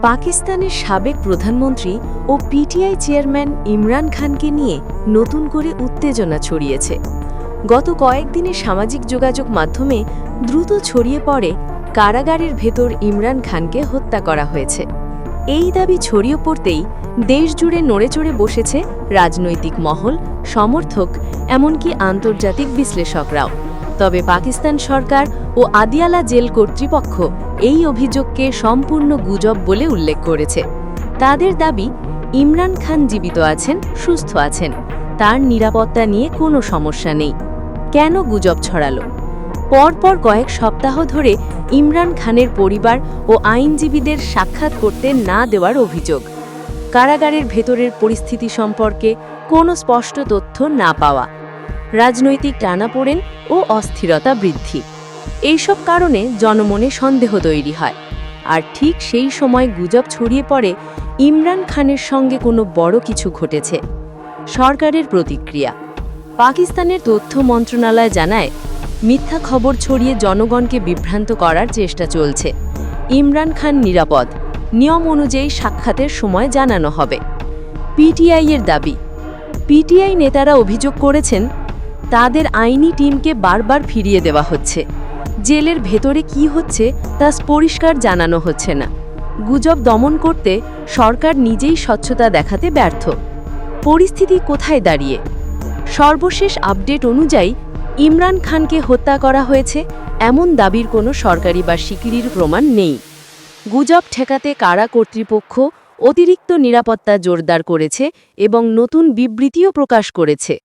পাকিস্তানের সাবেক প্রধানমন্ত্রী ও পিটিআই চেয়ারম্যান ইমরান খানকে নিয়ে নতুন করে উত্তেজনা ছড়িয়েছে। গত কয়েকদিনে সামাজিক যোগাযোগ মাধ্যমে দ্রুত ছড়িয়ে পড়ে কারাগারের ভেতর ইমরান খানকে হত্যা করা হয়েছে। এই দাবি ছড়িয়ে পড়তেই দেশজুড়ে নড়েচড়ে বসেছে রাজনৈতিক মহল, সমর্থক, এমনকি আন্তর্জাতিক বিশ্লেষকরাও। তবে পাকিস্তান সরকার ও আদিয়ালা জেল কর্তৃপক্ষ এই অভিযোগকে সম্পূর্ণ গুজব বলে উল্লেখ করেছে। তাদের দাবি, ইমরান খান জীবিত আছেন, সুস্থ আছেন, তার নিরাপত্তা নিয়ে কোনো সমস্যা নেই। কেন গুজব ছড়ালো? পরপর কয়েক সপ্তাহ ধরে ইমরান খানের পরিবার ও আইনজীবীদের সাক্ষাৎ করতে না দেওয়ার অভিযোগ, কারাগারের ভেতরের পরিস্থিতি সম্পর্কে কোনো স্পষ্ট তথ্য না পাওয়া, রাজনৈতিক টানাপোড়েন ও অস্থিরতা বৃদ্ধি, এইসব কারণে জনমনে সন্দেহ তৈরি হয়। আর ঠিক সেই সময় গুজব ছড়িয়ে পড়ে ইমরান খানের সঙ্গে কোনো বড় কিছু ঘটেছে। সরকারের প্রতিক্রিয়া। পাকিস্তানের তথ্য মন্ত্রণালয় জানায়, মিথ্যা খবর ছড়িয়ে জনগণকে বিভ্রান্ত করার চেষ্টা চলছে। ইমরান খান নিরাপদ, নিয়ম অনুযায়ী সাক্ষাতের সময় জানানো হবে। পিটিআই-এর দাবি। পিটিআই নেতারা অভিযোগ করেছেন, তাদের আইনি টিমকে বারবার ফিরিয়ে দেওয়া হচ্ছে। জেলের ভেতরে কি হচ্ছে তা পরিষ্কার জানানো হচ্ছে না। গুজব দমন করতে সরকার নিজেই স্বচ্ছতা দেখাতে ব্যর্থ। পরিস্থিতি কোথায় দাঁড়িয়ে? সর্বশেষ আপডেট অনুযায়ী ইমরান খানকে হত্যা করা হয়েছে এমন দাবির কোনো সরকারি বা স্বীকৃতির প্রমাণ নেই। গুজব ঠেকাতে কারা কর্তৃপক্ষ অতিরিক্ত নিরাপত্তা জোরদার করেছে এবং নতুন বিবৃতিও প্রকাশ করেছে।